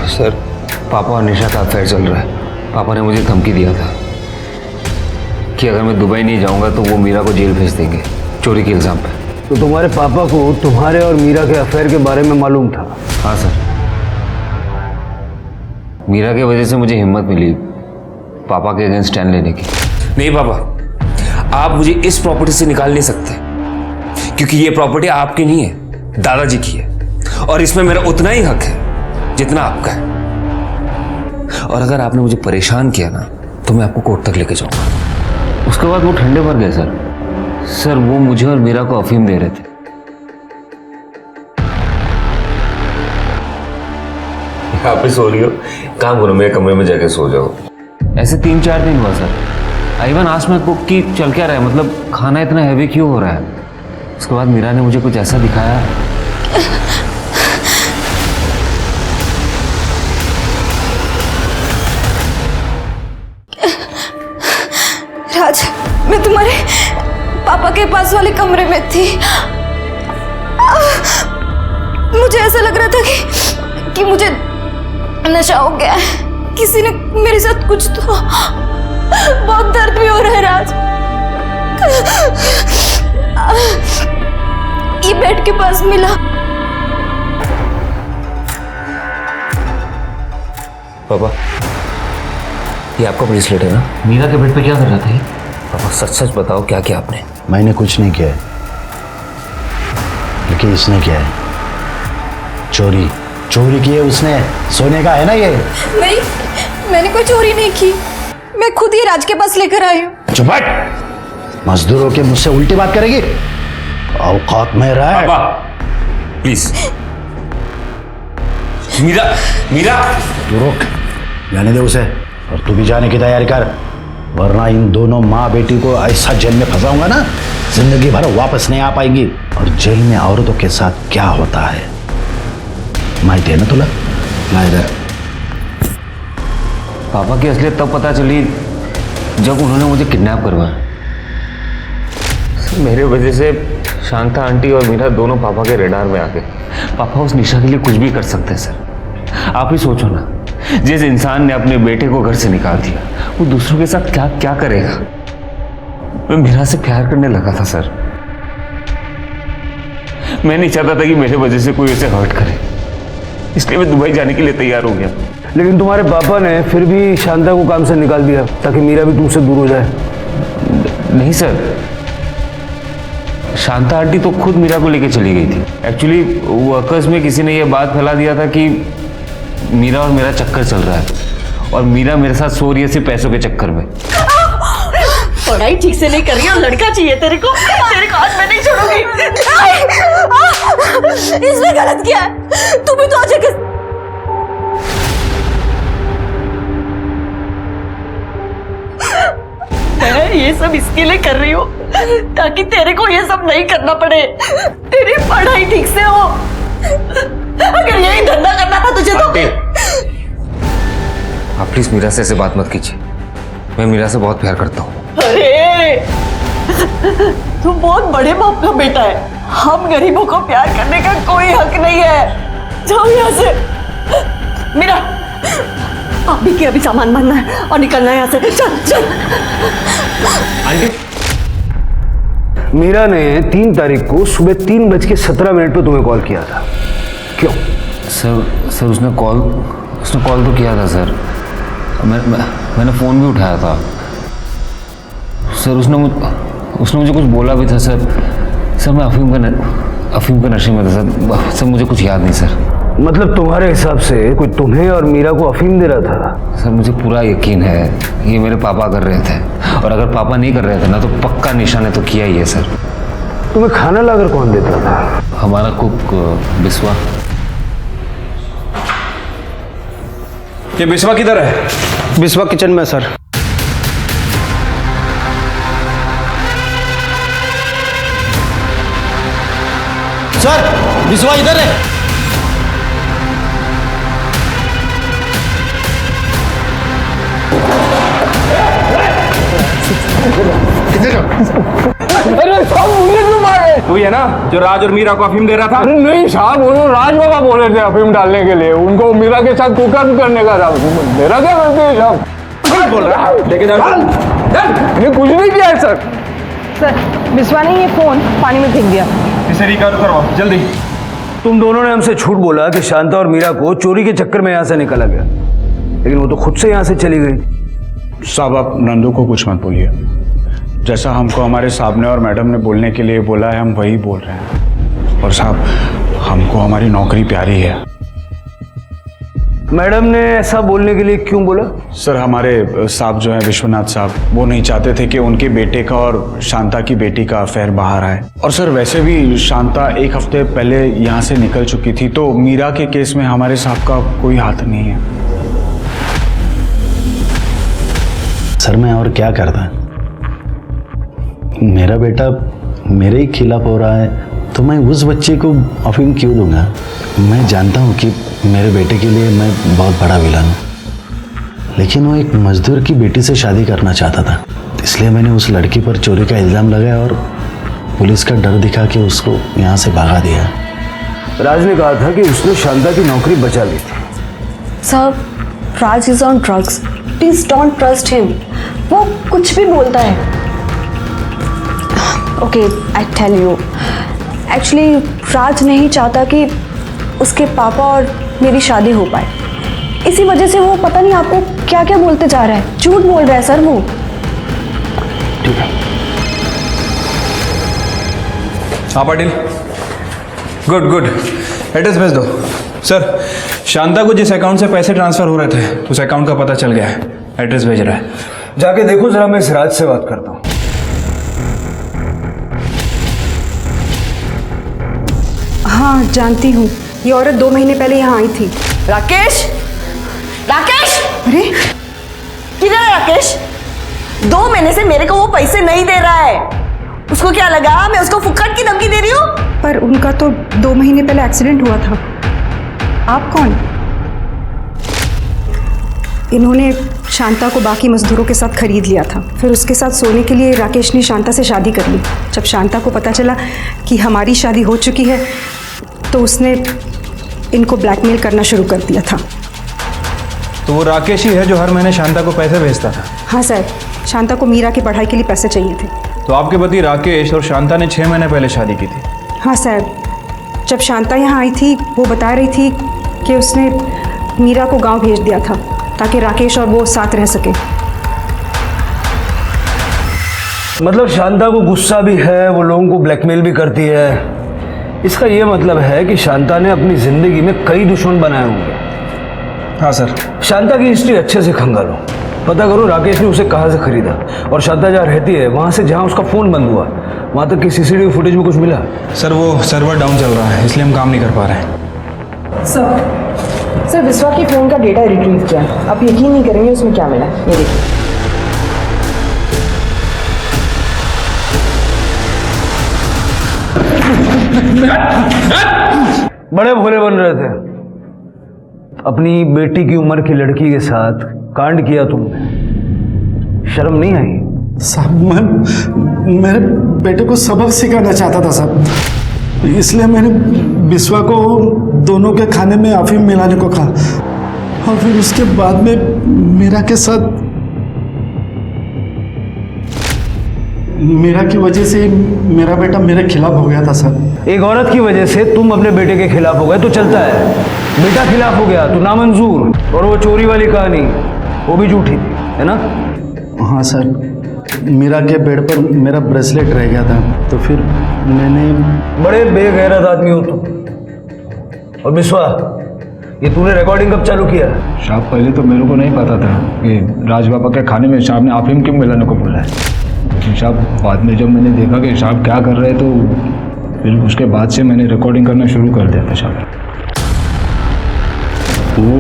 सर पापा और निशा का अफेयर चल रहा है। पापा ने मुझे धमकी दिया था कि अगर मैं दुबई नहीं जाऊंगा तो वो मीरा को जेल भेज देंगे चोरी के इल्जाम पे। तो तुम्हारे पापा को तुम्हारे और मीरा के अफेयर के बारे में मालूम था? हाँ सर, मीरा की वजह से मुझे हिम्मत मिली पापा के अगेंस्ट स्टैंड लेने की। नहीं पापा, आप मुझे इस प्रॉपर्टी से निकाल नहीं सकते, क्योंकि ये प्रॉपर्टी आपकी नहीं है, दादाजी की है, और इसमें मेरा उतना ही हक है जितना आपका है। और अगर आपने मुझे परेशान किया ना तो मैं आपको कोर्ट तक लेके जाऊंगा। उसके बाद वो ठंडे भर गए सर, वो मुझे और मीरा को अफीम दे रहे थे। आप भी सो रही हो, काम करो मेरे कमरे में जाके सो जाओ। ऐसे 3-4 दिन हुआ सर। आइवन आज मैं कुक की चल क्या रहा है, मतलब खाना इतना हैवी क्यों हो रहा है? उसके बाद मीरा ने मुझे कुछ ऐसा दिखाया। राज, मैं तुम्हारे पापा के पास वाले कमरे में थी। मुझे ऐसा लग रहा था कि मुझे नशा हो गया है, किसी ने मेरे साथ कुछ तो। बहुत दर्द भी हो रहा है राज। ये बेड के पास मिला। पापा ये आपका ब्रेसलेट है ना? मीरा के बेड पे क्या कर रहा था ये? पापा सच सच बताओ क्या किया आपने? मैंने कुछ नहीं किया है, लेकिन इसने किया है। चोरी की है उसने। सोने का है ना ये? नहीं, मैंने कोई चोरी नहीं की, मैं खुद ही राज के पास लेकर आई हूँ। चुप हट, मजदूरों के मुझसे उल्टी बात करेगी? औकात में रहा है। पापा प्लीज। मीरा तू रोक, जाने दे उसे, और तू भी जाने की तैयारी कर, वरना इन दोनों माँ बेटी को ऐसा जेल में फंसाऊंगा ना, जिंदगी भर वापस नहीं आ पाएंगी। और जेल में औरतों के साथ क्या होता है माहिती है ना तुला? ना इधर। पापा की असलियत तब पता चली जब उन्होंने मुझे किडनैप करवाया। मेरे वजह से शांता आंटी और मीरा दोनों पापा के रेडार में आ गए। पापा उस निशा के लिए कुछ भी कर सकते हैं सर। आप ही सोचो ना, जिस इंसान ने अपने बेटे को घर से निकाल दिया, वो दूसरों के साथ क्या क्या करेगा? मैं मीरा से प्यार करने लगा था सर। मैं नहीं चाहता था कि मेरे वजह से कोई उसे हर्ट करे, इसलिए मैं दुबई जाने के लिए तैयार हो गया। लेकिन तुम्हारे पापा ने फिर भी शांता को काम से निकाल दिया ताकि मीरा भी तुमसे दूर हो जाए। नहीं सर, शांता आंटी तो खुद मीरा को लेके चली गई थी। एक्चुअली वर्कर्स में किसी ने यह बात फैला दिया था कि मीरा और मेरा चक्कर चल रहा है, और मीरा मेरे साथ सो रही है सिर्फ पैसों के चक्कर में। पढ़ाई ठीक से नहीं कर रही और लड़का चाहिए तेरे को आज मैं नहीं छोड़ूंगी। इसमें गलत क्या है? तू भी तो आज एक मैं ये सब इसके लिए कर रही हूँ ताकि तेरे को ये सब नहीं करना पड़े, तेरी पढ़ाई ठीक से हो। अगर यही धंधा करना था तुझे तो। आप प्लीज मीरा से ऐसे बात मत कीजिए, मैं मीरा से बहुत प्यार करता हूँ। अरे तू बहुत बड़े बाप का बेटा है, हम गरीबों को प्यार करने का कोई हक नहीं है। जाओ यहाँ से। मीरा अभी के अभी सामान मानना है और निकलना है यहाँ से। चल चल। मीरा ने 3 तारीख को सुबह 3:17 पे तुम्हें कॉल किया था, क्यों? सर उसने कॉल तो किया था सर। मैंने फ़ोन भी उठाया था सर। उसने मुझे कुछ बोला भी था सर। मैं अफीम के नशे में था सर। मुझे कुछ याद नहीं सर। मतलब तुम्हारे हिसाब से कोई तुम्हें और मीरा को अफीम दे रहा था? सर मुझे पूरा यकीन है ये मेरे पापा कर रहे थे, और अगर पापा नहीं कर रहे थे ना तो पक्का निशा ने तो किया ही है सर। तुम्हें खाना लाकर कौन देता था? हमारा कुक बिस्वा। ये बिस्वा किधर है? बिस्वा किचन में सर। सर बिस्वा इधर है। अरे साहब मुझे क्यों मारे? तू है ना जो राज और मीरा को अफीम दे रहा था? अरे नहीं साहब, वो राज बाबा बोले थे अफीम डालने के लिए, उनको मीरा के साथ कुकर्म करने का था। मेरा क्या करते हैं साहब? क्या बोल रहा है? लेके जाओ। मैंने कुछ नहीं किया है सर। सर बिस्वा ने ये फोन पानी में फेंक दिया। इसे रिकवर करवाओ जल्दी। तुम दोनों ने हमसे झूठ बोला कि शांता और मीरा को चोरी के चक्कर में यहाँ से निकाला गया, लेकिन वो तो खुद से यहाँ से चली गई। साहब आप नंदू को कुछ मत बोलिए। जैसा हमको हमारे साहब ने और मैडम ने बोलने के लिए बोला है हम वही बोल रहे हैं। और साहब हमको हमारी नौकरी प्यारी है। मैडम ने ऐसा बोलने के लिए क्यों बोला? सर हमारे साहब जो है विश्वनाथ साहब, वो नहीं चाहते थे कि उनके बेटे का और शांता की बेटी का अफेयर बाहर आए। और सर वैसे भी शांता 1 हफ्ते पहले यहाँ से निकल चुकी थी, तो मीरा के केस में हमारे साहब का कोई हाथ नहीं है। सर मैं और क्या करता? मेरा बेटा मेरे ही खिलाफ हो रहा है तो मैं उस बच्चे को अफीम क्यों दूंगा? मैं जानता हूँ कि मेरे बेटे के लिए मैं बहुत बड़ा विलन हूँ, लेकिन वो एक मजदूर की बेटी से शादी करना चाहता था, इसलिए मैंने उस लड़की पर चोरी का इल्ज़ाम लगाया और पुलिस का डर दिखा के उसको यहाँ से भगा दिया। राज ने कहा था कि उसने शांता की नौकरी बचा ली थी। Sir Raj is on drugs, please don't trust him. वो कुछ भी बोलता है। Okay I tell you, actually Raj नहीं चाहता कि उसके पापा और मेरी शादी हो पाए, इसी वजह से वो पता नहीं आपको क्या क्या बोलते जा रहा है, झूठ बोल रहा है सर वो। ठीक है। हाँ पाटिल, गुड गुड, एड्रेस भेज दो। सर शांता को जिस अकाउंट से पैसे ट्रांसफर हो रहे थे उस अकाउंट का पता चल गया है, एड्रेस भेज रहा है। जाके देखो जरा, मैं इस राज से बात करता हूँ। हाँ जानती हूँ, ये औरत 2 महीने पहले यहाँ आई थी। राकेश, राकेश, अरे किधर है राकेश? 2 महीने से मेरे को वो पैसे नहीं दे रहा है। उसको क्या लगा मैं उसको फुक्कट की धमकी दे रही हूँ? पर उनका तो 2 महीने पहले एक्सीडेंट हुआ था। आप कौन? इन्होंने शांता को बाकी मजदूरों के साथ खरीद लिया था, फिर उसके साथ सोने के लिए राकेश ने शांता से शादी कर ली। जब शांता को पता चला कि हमारी शादी हो चुकी है तो उसने इनको ब्लैकमेल करना शुरू कर दिया था। तो वो राकेश ही है जो हर महीने शांता को पैसे भेजता था? हाँ सर, शांता को मीरा की पढ़ाई के लिए पैसे चाहिए थे। तो आपके पति राकेश और शांता ने 6 महीने पहले शादी की थी? हाँ सर, जब शांता यहाँ आई थी वो बता रही थी कि उसने मीरा को गांव भेज दिया था ताकि राकेश और वो साथ रह सके। मतलब शांता को गुस्सा भी है, वो लोगों को ब्लैकमेल भी करती है। इसका ये मतलब है कि शांता ने अपनी जिंदगी में कई दुश्मन बनाए होंगे। हाँ सर। शांता की हिस्ट्री अच्छे से खंगालो, पता करो राकेश ने उसे कहाँ से खरीदा और शांता जहाँ रहती है वहाँ से जहाँ उसका फ़ोन बंद हुआ वहाँ तक की सीसीटीवी फुटेज में कुछ मिला? सर वो सर्वर डाउन चल रहा है इसलिए हम काम नहीं कर पा रहे हैं। सर विश्वा के फ़ोन का डेटा रिट्रीव किया, आप यकीन नहीं करेंगे उसमें क्या मिला। ये देखिए। बड़े भोले बन रहे थे, अपनी बेटी की उम्र की लड़की के साथ कांड किया तुमने, शर्म नहीं आई? साहब मैं मेरे बेटे को सबक सिखाना चाहता था साहब, इसलिए मैंने बिस्वा को दोनों के खाने में अफीम मिलाने को कहा और फिर उसके बाद में मीरा के साथ मीरा की वजह से मेरा बेटा मेरे खिलाफ हो गया था सर। एक औरत की वजह से तुम अपने बेटे के खिलाफ हो गए तो चलता है, बेटा खिलाफ हो गया तो नामंजूर। और वो चोरी वाली कहानी वो भी झूठी थी, है ना? हाँ सर, मीरा के बेड पर मेरा ब्रेसलेट रह गया था तो फिर मैंने। बड़े बेगैरत आदमी हो तुम। और बिस्वा, ये तूने रिकॉर्डिंग कब चालू किया? साहब पहले तो मेरे को नहीं पता था कि राज बाबा के खाने में साहब ने अफीम क्यों मिलाने को बोला है, लेकिन साहब बाद में जब मैंने देखा कि साहब क्या कर रहे हैं तो फिर उसके बाद से मैंने रिकॉर्डिंग करना शुरू कर दिया था साहब। वो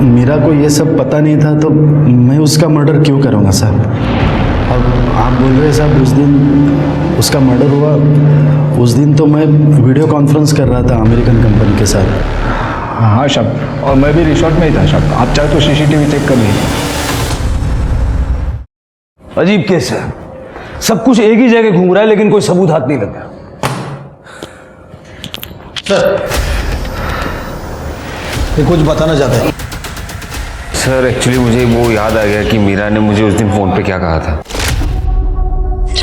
मीरा को ये सब पता नहीं था तो मैं उसका मर्डर क्यों करूँगा साहब? अब आप बोल रहे हैं साहब उस दिन उसका मर्डर हुआ, उस दिन तो मैं वीडियो कॉन्फ्रेंस कर रहा था अमेरिकन कंपनी के साथ। हाँ साहब, और मैं भी रिसोर्ट में ही था साहब, आप चाहे तो सीसीटीवी चेक कर लीजिए। अजीब केस है, सब कुछ एक ही जगह घूम रहा है लेकिन कोई सबूत हाथ नहीं लगा। ये कुछ बताना चाहते हैं? सर एक्चुअली मुझे वो याद आ गया कि मीरा ने मुझे उस दिन फ़ोन पे क्या कहा था।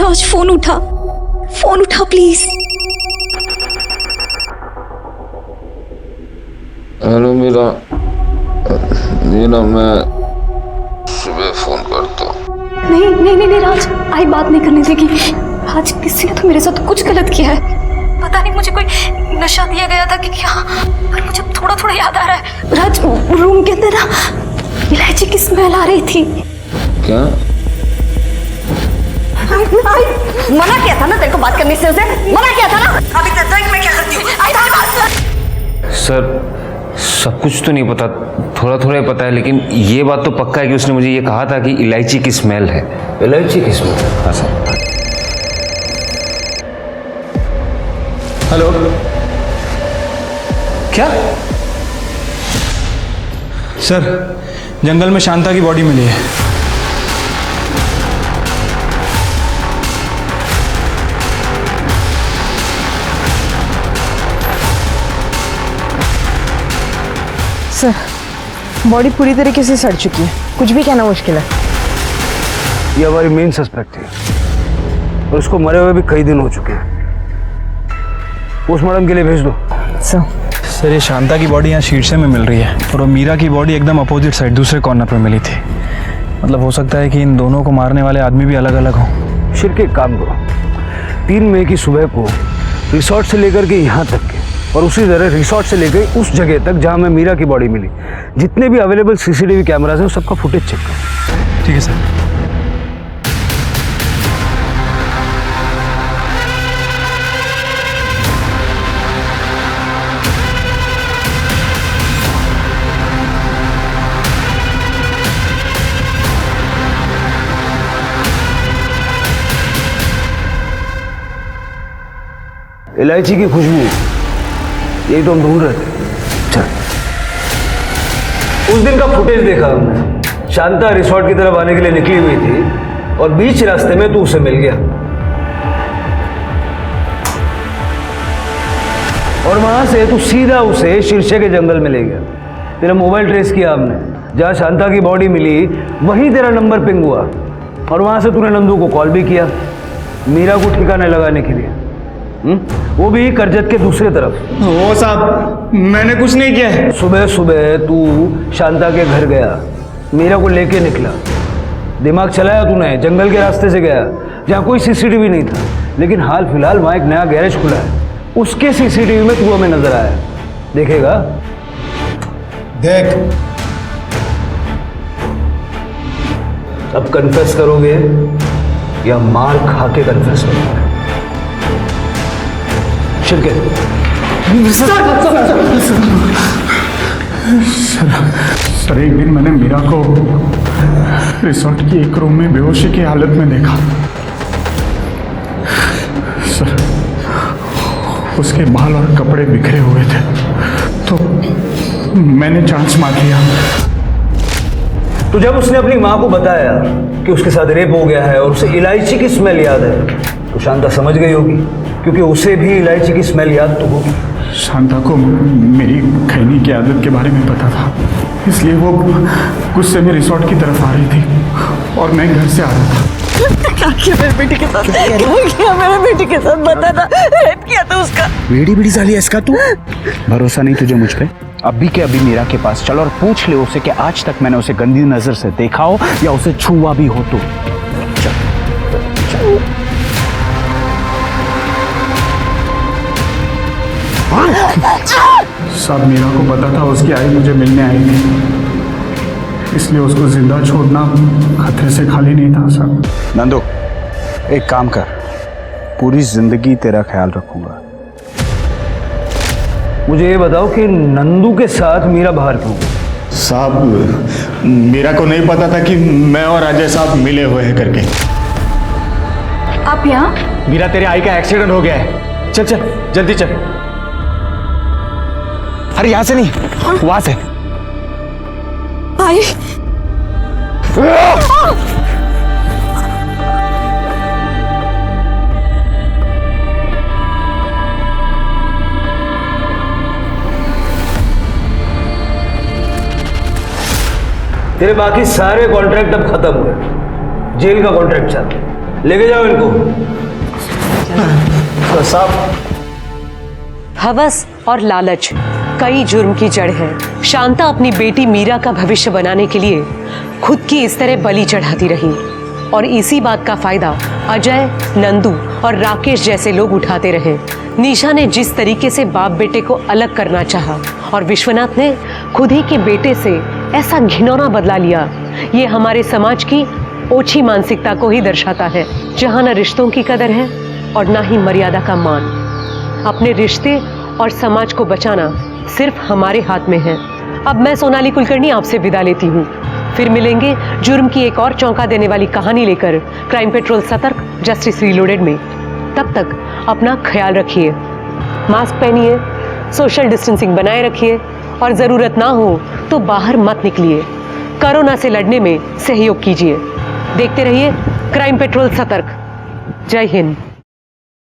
राज फोन उठा प्लीज। हेलो मीरा, मैं सुबह फ़ोन करता हूँ। नहीं राज, आई बात नहीं करने देगी। राज किसी ने तो मेरे साथ कुछ गलत किया है, पता नहीं मुझे कोई नशा दिया गया था कि क्या, पर मुझे थोड़ा याद आ रहा है। राज रूम के अंदर ना इलायची की स्मेल आ रही थी। क्या? मना किया था ना तेरे को बात करने से, उसे मना किया था ना। अभी तक मैं क्या करती हूँ? सर सब कुछ तो नहीं पता, थोड़ा ही पता है, लेकिन ये बात तो पक्का है कि उसने मुझे ये कहा था कि इलायची की स्मेल है। इलायची की स्मेल? हाँ सर। हेलो, क्या सर? जंगल में शांता की बॉडी मिली है। सर बॉडी पूरी तरीके से सड़ चुकी है, कुछ भी कहना मुश्किल है। ये हमारी मेन सस्पेक्ट थी और उसको मरे हुए भी कई दिन हो चुके हैं। पोस्टमार्टम के लिए भेज दो। सर ये शांता की बॉडी यहाँ शीर्षे में मिल रही है और वो मीरा की बॉडी एकदम अपोजिट साइड दूसरे कॉर्नर पे मिली थी। मतलब हो सकता है कि इन दोनों को मारने वाले आदमी भी अलग अलग हों। शिरके एक काम करो, 3 मई की सुबह को रिसोर्ट से लेकर के यहाँ तक के और उसी तरह रिसोर्ट से लेकर उस जगह तक जहाँ में मीरा की बॉडी मिली, जितने भी अवेलेबल सीसीटीवी कैमराज हैं उस सबका फुटेज चेक करो। ठीक है सर। इलायची की खुशबू, यही तो हम ढूंढ रहे थे। चल, उस दिन का फुटेज देखा हमने। शांता रिसोर्ट की तरफ आने के लिए निकली हुई थी और बीच रास्ते में तू उसे मिल गया और वहां से तू सीधा उसे शीर्षे के जंगल में ले गया। तेरा मोबाइल ट्रेस किया हमने, जहां शांता की बॉडी मिली वहीं तेरा नंबर पिंग हुआ और वहां से तूने नंदू को कॉल भी किया मीरा को ठिकाने लगाने के लिए। वो भी करजत के दूसरे तरफ। ओ साहब मैंने कुछ नहीं किया है। सुबह सुबह तू शांता के घर गया, मीरा को लेके निकला, दिमाग चलाया तूने, जंगल के रास्ते से गया जहाँ कोई सीसीटीवी नहीं था, लेकिन हाल फिलहाल वहाँ एक नया गैरेज खुला है, उसके सीसीटीवी में तू हमें नजर आया। देखेगा? देख, अब कन्फेस करोगे या मार खा के कन्फेस करोगे? शिरके सर एक दिन मैंने मीरा को रिसोर्ट की एक रूम में बेहोशी की हालत में देखा। सर उसके बाल और कपड़े बिखरे हुए थे, तो मैंने चांस मार लिया। तो जब उसने अपनी माँ को बताया कि उसके साथ रेप हो गया है और उसे इलायची की स्मेल याद है, तो शांता समझ गई होगी, क्योंकि उसे भी इलायची की स्मेल याद तो होगी। शांता को मेरी खैनी की आदत के बारे में पता था, इसलिए वो गुस्से में रिसोर्ट की तरफ आ रही थी और मैं घर से आ रहा था। क्या किया मेरे बेटे के साथ? क्या किया मेरे बेटे के साथ? बता था, रेप किया था उसका। बेड़ी बेड़ी साली है इसका तू। भरोसा नहीं तुझे मुझ पे? अभी के अभी मीरा के पास चल और पूछ ले उसे कि आज तक मैंने उसे गंदी नजर से देखा हो या उसे छुआ भी हो तो। सब मीरा को पता था उसकी आई मुझे मिलने आई थी, इसलिए उसको जिंदा छोड़ना खतरे से खाली नहीं था सर। नंदू एक काम कर, पूरी जिंदगी तेरा ख्याल रखूंगा। मुझे ये बताओ कि नंदू के साथ मीरा बाहर क्यों? साहब मीरा को नहीं पता था कि मैं और अजय साहब मिले हुए हैं करके। आप यहाँ? मीरा तेरे आई का एक्सीडेंट हो गया है, चल चल जल्दी चल। अरे यहाँ से नहीं, वहां से। आई तेरे बाकी सारे कॉन्ट्रैक्ट अब खत्म हुए, जेल का कॉन्ट्रैक्ट चल, लेके जाओ इनको। तो साहब हवस और लालच कई जुर्म की जड़ है। शांता अपनी बेटी मीरा का भविष्य बनाने के लिए खुद की इस तरह बलि चढ़ाती रही और इसी बात का फायदा अजय, नंदू और राकेश जैसे लोग उठाते रहे। निशा ने जिस तरीके से बाप बेटे को अलग करना चाहा और विश्वनाथ ने खुद ही के बेटे से ऐसा घिनौना बदला लिया, ये हमारे समाज की ओछी मानसिकता को ही दर्शाता है, जहाँ न रिश्तों की कदर है और न ही मर्यादा का मान। अपने रिश्ते और समाज को बचाना सिर्फ हमारे हाथ में है। अब मैं सोनाली कुलकर्णी आपसे विदा लेती हूँ। फिर मिलेंगे जुर्म की एक और चौंका देने वाली कहानी लेकर क्राइम पेट्रोल सतर्क जस्टिस रीलोडेड में। तब तक अपना ख्याल रखिए, मास्क पहनिए, सोशल डिस्टेंसिंग बनाए रखिए और ज़रूरत ना हो तो बाहर मत निकलिए। कोरोना से लड़ने में सहयोग कीजिए। देखते रहिए क्राइम पेट्रोल सतर्क। जय हिंद।